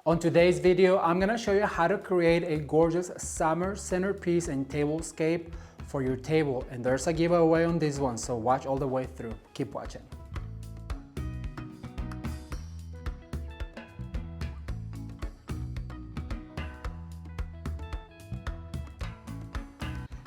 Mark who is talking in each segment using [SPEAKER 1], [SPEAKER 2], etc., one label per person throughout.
[SPEAKER 1] On today's video, I'm gonna show you how to create a gorgeous summer centerpiece and tablescape for your table. And there's a giveaway on this one, so watch all the way through. Keep watching.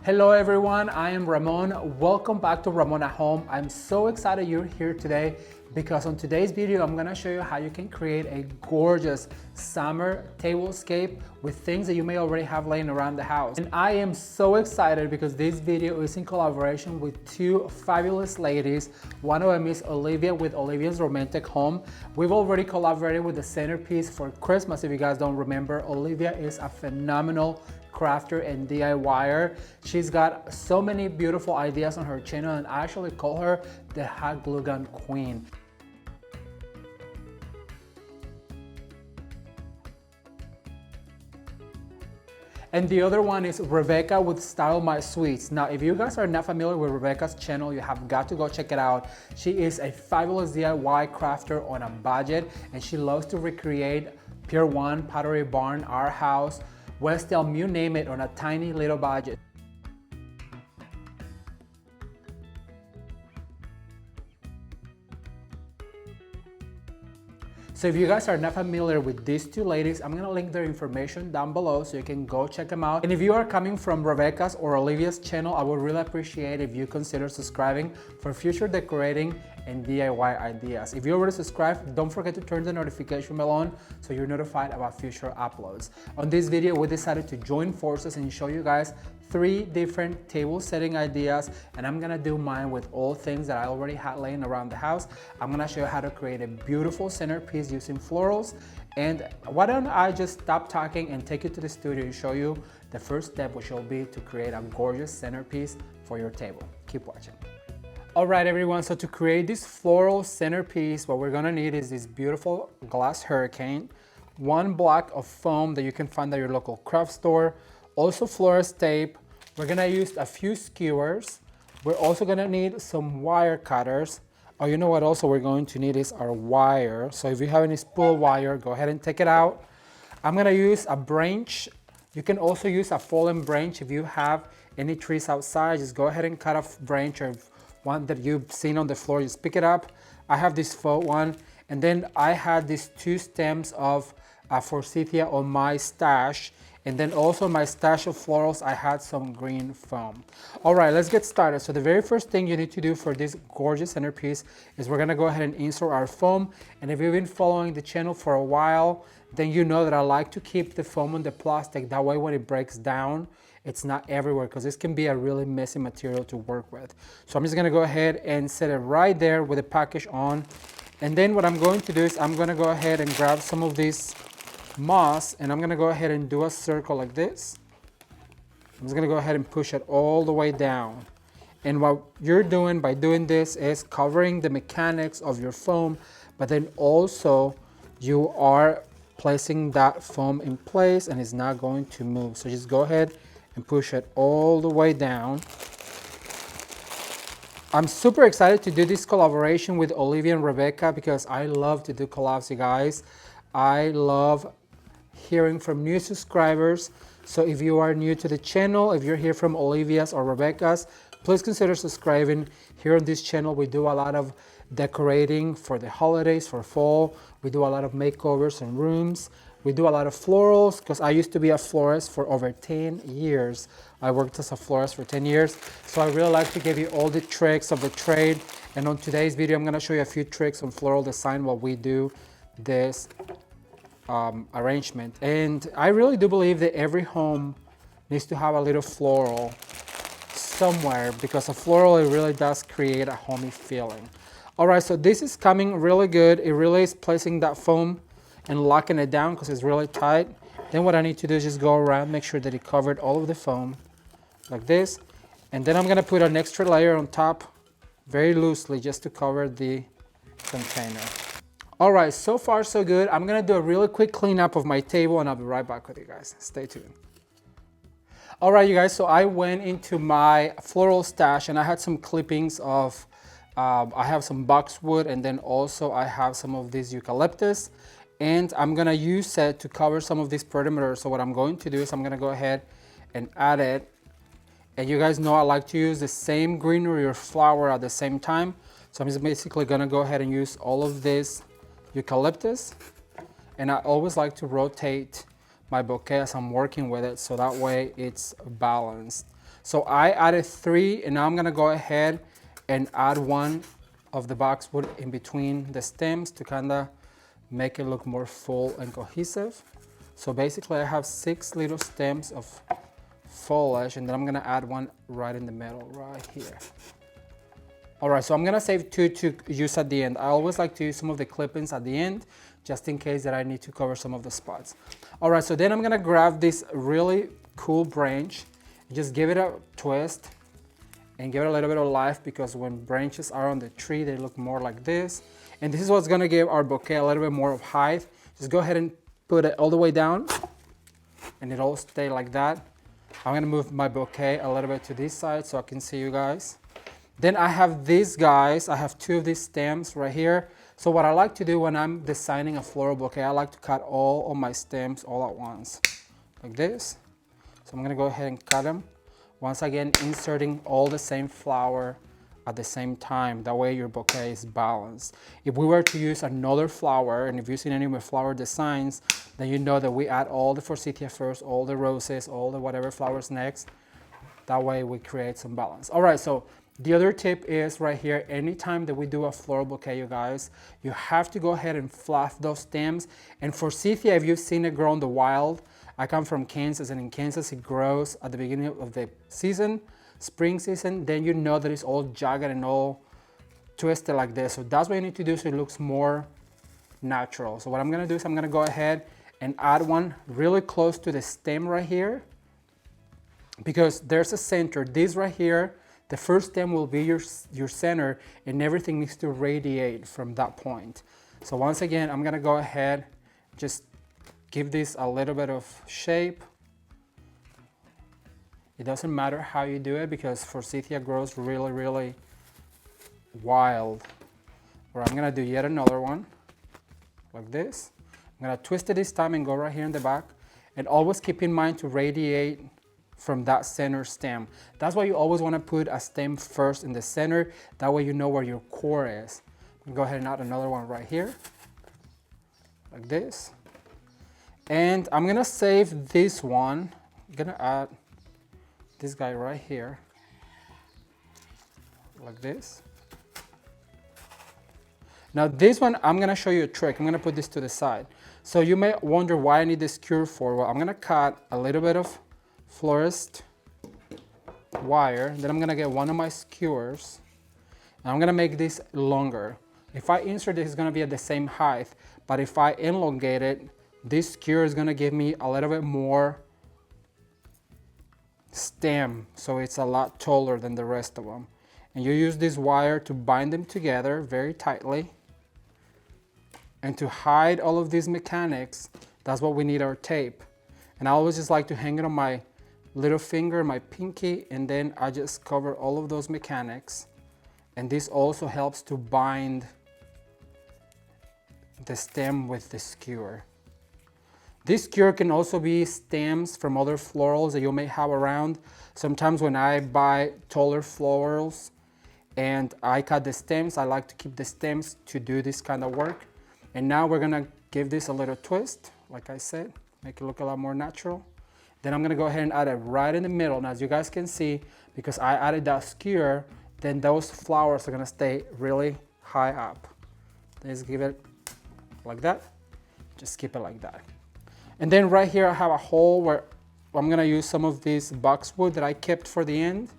[SPEAKER 1] Hello everyone, I am Ramon. Welcome back to Ramon at Home. I'm so excited you're here today because on today's video, I'm gonna show you how you can create a gorgeous summer tablescape with things that you may already have laying around the house. And I am so excited because this video is in collaboration with two fabulous ladies. One of them is Olivia with Olivia's Romantic Home. We've already collaborated with the centerpiece for Christmas. If you guys don't remember, Olivia is a phenomenal crafter and DIYer. She's got so many beautiful ideas on her channel, and I actually call her the hot glue gun queen. And the other one is Rebecca with Style My Sweets. Now, if you guys are not familiar with Rebecca's channel, you have got to go check it out. She is a fabulous DIY crafter on a budget, and she loves to recreate Pier 1, Pottery Barn, our house, West Elm, you name it, on a tiny little budget. So if you guys are not familiar with these two ladies, I'm gonna link their information down below so you can go check them out. And if you are coming from Rebecca's or Olivia's channel, I would really appreciate if you consider subscribing for future decorating and DIY ideas. If you already subscribed, don't forget to turn the notification bell on so you're notified about future uploads. On this video, we decided to join forces and show you guys 3 different table setting ideas, and I'm gonna do mine with all things that I already had laying around the house. I'm gonna show you how to create a beautiful centerpiece using florals. And why don't I just stop talking and take you to the studio and show you the first step, which will be to create a gorgeous centerpiece for your table. Keep watching. All right, everyone, so to create this floral centerpiece, what we're gonna need is this beautiful glass hurricane, 1 block of foam that you can find at your local craft store, also florist tape. We're gonna use a few skewers. We're also gonna need some wire cutters. Oh, you know what also we're going to need is our wire. So if you have any spool wire, go ahead and take it out. I'm gonna use a branch. You can also use a fallen branch if you have any trees outside. Just go ahead and cut a branch or one that you've seen on the floor, just pick it up. I have this faux one, and then I had these 2 stems of forsythia on my stash, and then also my stash of florals, I had some green foam. All right, let's get started. So the very first thing you need to do for this gorgeous centerpiece is we're gonna go ahead and insert our foam. And if you've been following the channel for a while, then you know that I like to keep the foam on the plastic. That way when it breaks down, it's not everywhere, because this can be a really messy material to work with. So I'm just gonna go ahead and set it right there with the package on. And then what I'm going to do is I'm gonna go ahead and grab some of this moss, and I'm gonna go ahead and do a circle like this. I'm just gonna go ahead and push it all the way down. And what you're doing by doing this is covering the mechanics of your foam, but then also you are placing that foam in place and it's not going to move. So just go ahead and push it all the way down. I'm super excited to do this collaboration with Olivia and Rebecca because I love to do collabs, you guys. I love hearing from new subscribers. So if you are new to the channel, if you're here from Olivia's or Rebecca's, please consider subscribing. Here on this channel, we do a lot of decorating for the holidays, for fall. We do a lot of makeovers in rooms. We do a lot of florals because I used to be a florist for over 10 years. I worked as a florist for 10 years. So I really like to give you all the tricks of the trade. And on today's video, I'm gonna show you a few tricks on floral design while we do this arrangement. And I really do believe that every home needs to have a little floral somewhere, because a floral, it really does create a homey feeling. All right, so this is coming really good. It really is placing that foam and locking it down because it's really tight. Then what I need to do is just go around, make sure that it covered all of the foam like this. And then I'm gonna put an extra layer on top very loosely just to cover the container. All right, so far so good. I'm gonna do a really quick cleanup of my table and I'll be right back with you guys. Stay tuned. All right, you guys, so I went into my floral stash and I had some clippings of, I have some boxwood, and then also I have some of this eucalyptus. and I'm gonna use it to cover some of this perimeter. So what I'm going to do is I'm gonna go ahead and add it. And you guys know I like to use the same greenery or flower at the same time. So I'm just basically gonna go ahead and use all of this eucalyptus. And I always like to rotate my bouquet as I'm working with it, so that way it's balanced. So I added 3, and now I'm gonna go ahead and add 1 of the boxwood in between the stems to kinda make it look more full and cohesive. So basically I have 6 little stems of foliage, and then I'm gonna add 1 right in the middle, right here. All right, so I'm gonna save 2 to use at the end. I always like to use some of the clip-ins at the end, just in case that I need to cover some of the spots. All right, so then I'm gonna grab this really cool branch, just give it a twist, and give it a little bit of life, because when branches are on the tree, they look more like this. And this is what's gonna give our bouquet a little bit more of height. Just go ahead and put it all the way down, and it'll stay like that. I'm gonna move my bouquet a little bit to this side so I can see you guys. Then I have these guys, I have 2 of these stems right here. So what I like to do when I'm designing a floral bouquet, I like to cut all of my stems all at once, like this. So I'm gonna go ahead and cut them. Once again, inserting all the same flower at the same time. That way your bouquet is balanced. If we were to use another flower, and if you've seen any of my flower designs, then you know that we add all the forsythia first, all the roses, all the whatever flowers next. That way we create some balance. All right, so the other tip is right here, anytime that we do a floral bouquet, you guys, you have to go ahead and fluff those stems. And forsythia, if you've seen it grow in the wild, I come from Kansas, and in Kansas it grows at the beginning of the season, spring season, then you know that it's all jagged and all twisted like this. So that's what you need to do so it looks more natural. So what I'm gonna do is I'm gonna go ahead and add 1 really close to the stem right here, because there's a center. This right here, the first stem will be your center, and everything needs to radiate from that point. So once again, I'm gonna go ahead, just give this a little bit of shape. It doesn't matter how you do it, because forsythia grows really, really wild. Or I'm gonna do yet another one, like this. I'm gonna twist it this time and go right here in the back. And always keep in mind to radiate from that center stem. That's why you always wanna put a stem first in the center. That way you know where your core is. Go ahead and add another one right here, like this. And I'm gonna save this one. I'm gonna add this guy right here, like this. Now this one, I'm gonna show you a trick. I'm gonna put this to the side. So you may wonder why I need this skewer for. Well, I'm gonna cut a little bit of florist wire. Then I'm gonna get 1 of my skewers, and I'm gonna make this longer. If I insert it, it's gonna be at the same height, but if I elongate it, this skewer is gonna give me a little bit more stem, so it's a lot taller than the rest of them. And you use this wire to bind them together very tightly. And to hide all of these mechanics, that's what we need our tape. And I always just like to hang it on my little finger, my pinky, and then I just cover all of those mechanics. And this also helps to bind the stem with the skewer. This skewer can also be stems from other florals that you may have around. Sometimes when I buy taller florals and I cut the stems, I like to keep the stems to do this kind of work. And now we're gonna give this a little twist, like I said, make it look a lot more natural. Then I'm gonna go ahead and add it right in the middle. Now, as you guys can see, because I added that skewer, then those flowers are gonna stay really high up. Let's give it like that. Just keep it like that. And then right here, I have a hole where I'm gonna use some of this boxwood that I kept for the end.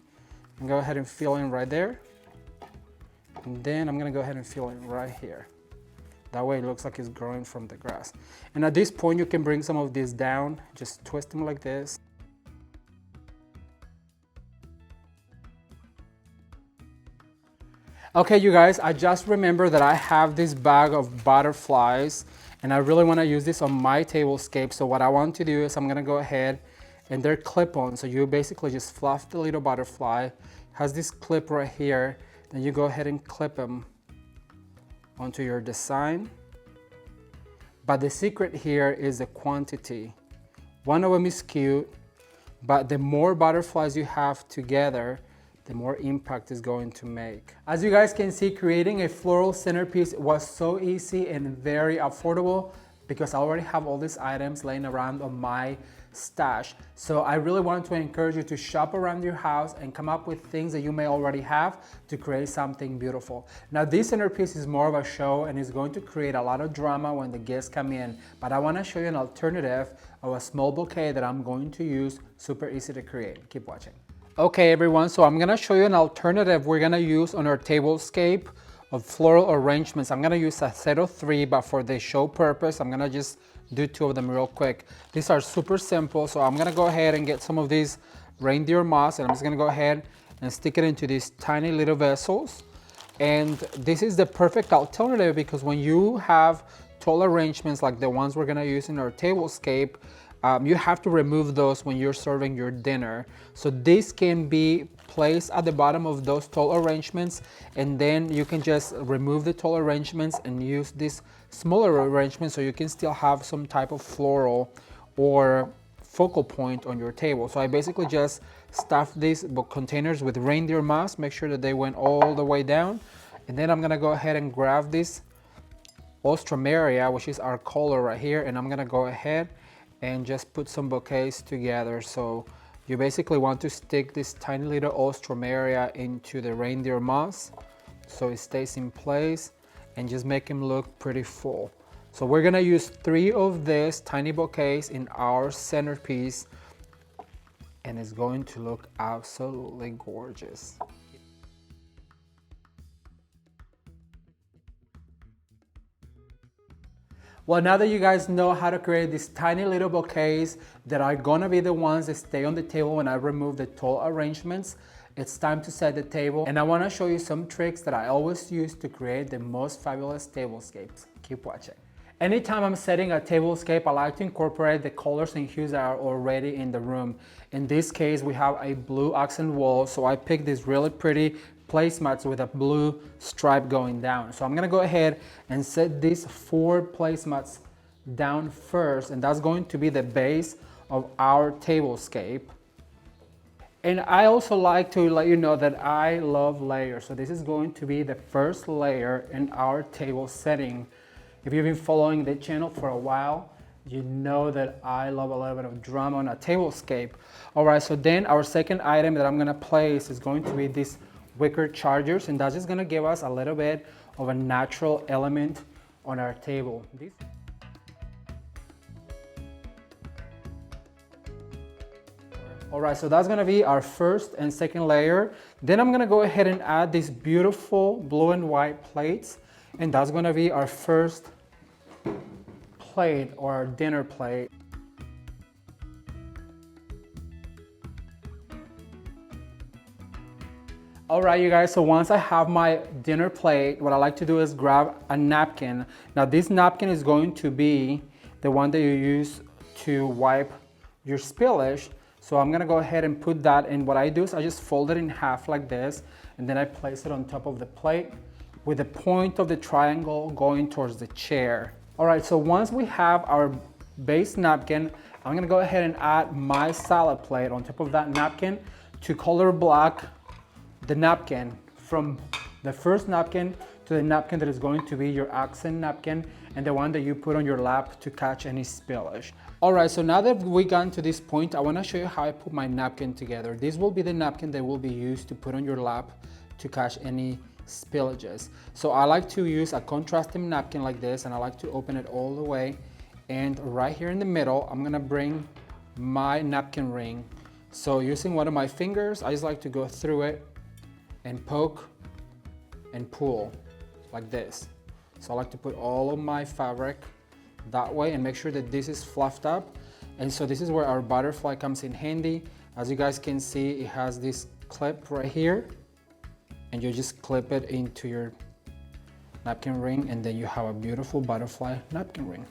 [SPEAKER 1] And go ahead and fill in right there. And then I'm gonna go ahead and fill in right here. That way it looks like it's growing from the grass. And at this point, you can bring some of this down, just twist them like this. Okay, you guys, I just remembered that I have this bag of butterflies, and I really want to use this on my tablescape. So what I want to do is I'm gonna go ahead, and they're clip-on. So you basically just fluff the little butterfly, has this clip right here, then you go ahead and clip them onto your design. But the secret here is the quantity. One of them is cute, but the more butterflies you have together, the more impact it's going to make. As you guys can see, creating a floral centerpiece was so easy and very affordable because I already have all these items laying around on my stash. So I really want to encourage you to shop around your house and come up with things that you may already have to create something beautiful. Now this centerpiece is more of a show and is going to create a lot of drama when the guests come in, but I want to show you an alternative of a small bouquet that I'm going to use, super easy to create. Keep watching. Okay everyone, so I'm gonna show you an alternative we're gonna use on our tablescape of floral arrangements. I'm gonna use a set of 3, but for the show purpose, I'm gonna just do 2 of them real quick. These are super simple, so I'm gonna go ahead and get some of these reindeer moss, and I'm just gonna go ahead and stick it into these tiny little vessels. And this is the perfect alternative because when you have tall arrangements like the ones we're gonna use in our tablescape, you have to remove those when you're serving your dinner. So this can be placed at the bottom of those tall arrangements, and then you can just remove the tall arrangements and use this smaller arrangement so you can still have some type of floral or focal point on your table. So I basically just stuffed these containers with reindeer moss, make sure that they went all the way down. And then I'm gonna go ahead and grab this Ostromeria, which is our color right here, and I'm gonna go ahead and just put some bouquets together. So you basically want to stick this tiny little Ostromeria into the reindeer moss so it stays in place and just make them look pretty full. So we're gonna use 3 of these tiny bouquets in our centerpiece, and it's going to look absolutely gorgeous. Well, now that you guys know how to create these tiny little bouquets that are gonna be the ones that stay on the table when I remove the tall arrangements, it's time to set the table. And I wanna show you some tricks that I always use to create the most fabulous tablescapes. Keep watching. Anytime I'm setting a tablescape, I like to incorporate the colors and hues that are already in the room. In this case, we have a blue accent wall, so I picked these really pretty placemats with a blue stripe going down. So I'm gonna go ahead and set these 4 placemats down first, and that's going to be the base of our tablescape. And I also like to let you know that I love layers. So this is going to be the first layer in our table setting. If you've been following the channel for a while, you know that I love a little bit of drama on a tablescape. All right, so then our second item that I'm gonna place is going to be these wicker chargers, and that's just gonna give us a little bit of a natural element on our table. All right, so that's gonna be our first and second layer. Then I'm gonna go ahead and add these beautiful blue and white plates, and that's gonna be our first plate or our dinner plate. All right, you guys, so once I have my dinner plate, what I like to do is grab a napkin. Now this napkin is going to be the one that you use to wipe your spillage. So I'm gonna go ahead and put that in. What I do is I just fold it in half like this, and then I place it on top of the plate with the point of the triangle going towards the chair. All right, so once we have our base napkin, I'm gonna go ahead and add my salad plate on top of that napkin to color block the napkin from the first napkin to the napkin that is going to be your accent napkin and the one that you put on your lap to catch any spillage. All right, so now that we gotten to this point, I wanna show you how I put my napkin together. This will be the napkin that will be used to put on your lap to catch any spillages. So I like to use a contrasting napkin like this, and I like to open it all the way. And right here in the middle, I'm gonna bring my napkin ring. So using one of my fingers, I just like to go through it and poke and pull like this. So I like to put all of my fabric that way and make sure that this is fluffed up. And so this is where our butterfly comes in handy. As you guys can see, it has this clip right here, and you just clip it into your napkin ring, and then you have a beautiful butterfly napkin ring.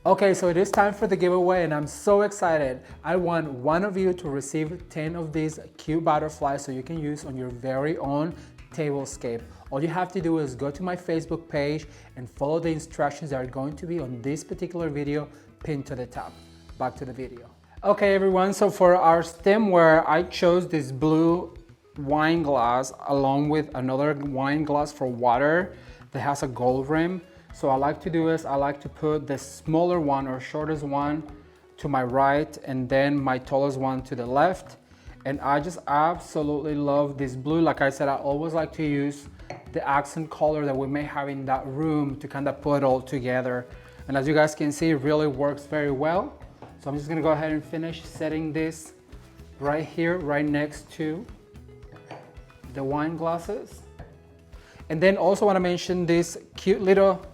[SPEAKER 1] Okay, so it is time for the giveaway, and I'm so excited. I want one of you to receive 10 of these cute butterflies so you can use on your very own tablescape. All you have to do is go to my Facebook page and follow the instructions that are going to be on this particular video pinned to the top. Back to the video. Okay everyone, so for our stemware, I chose this blue wine glass along with another wine glass for water that has a gold rim. So I like to do is I like to put the smaller one or shortest one to my right and then my tallest one to the left. And I just absolutely love this blue. Like I said, I always like to use the accent color that we may have in that room to kind of put it all together. And as you guys can see, it really works very well. So I'm just gonna go ahead and finish setting this right here, right next to the wine glasses. And then also want to mention these cute little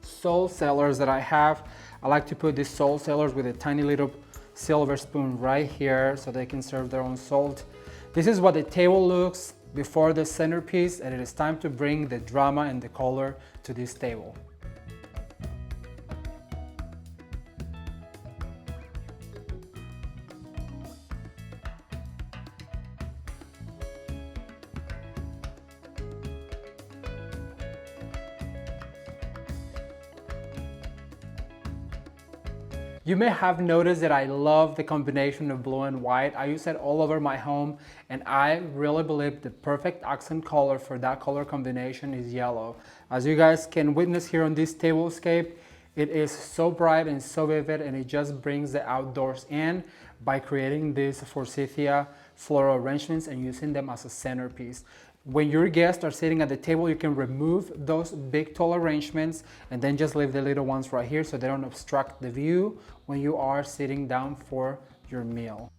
[SPEAKER 1] salt cellars that I have. I like to put these salt cellars with a tiny little silver spoon right here so they can serve their own salt. This is what the table looks before the centerpiece, and it is time to bring the drama and the color to this table. You may have noticed that I love the combination of blue and white. I use it all over my home, and I really believe the perfect accent color for that color combination is yellow. As you guys can witness here on this tablescape, it is so bright and so vivid, and it just brings the outdoors in by creating these forsythia floral arrangements and using them as a centerpiece. When your guests are sitting at the table, you can remove those big tall arrangements and then just leave the little ones right here so they don't obstruct the view when you are sitting down for your meal.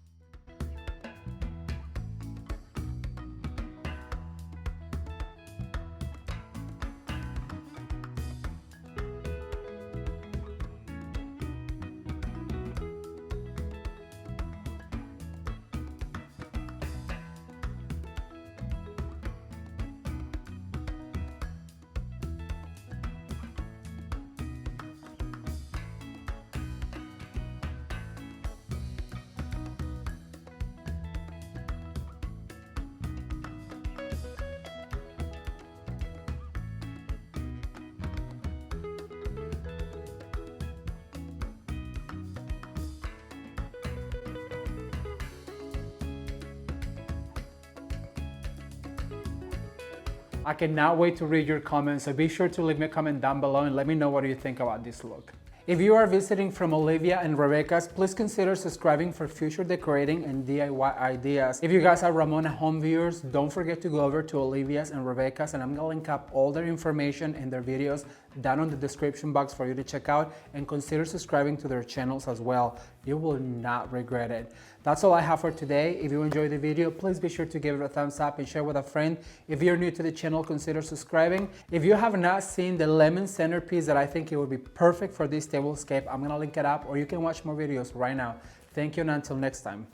[SPEAKER 1] I cannot wait to read your comments, so be sure to leave me a comment down below and let me know what you think about this look. If you are visiting from Olivia and Rebecca's, please consider subscribing for future decorating and DIY ideas. If you guys are Ramon at home viewers, don't forget to go over to Olivias and Rebecca's, and I'm gonna link up all their information and their videos down on the description box for you to check out, and consider subscribing to their channels as well. You will not regret it. That's all I have for today. If you enjoyed the video, please be sure to give it a thumbs up and share with a friend. If you're new to the channel, consider subscribing. If you have not seen the lemon centerpiece that I think it would be perfect for this tablescape, I'm gonna link it up, or you can watch more videos right now. Thank you, and until next time,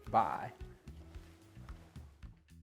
[SPEAKER 1] bye.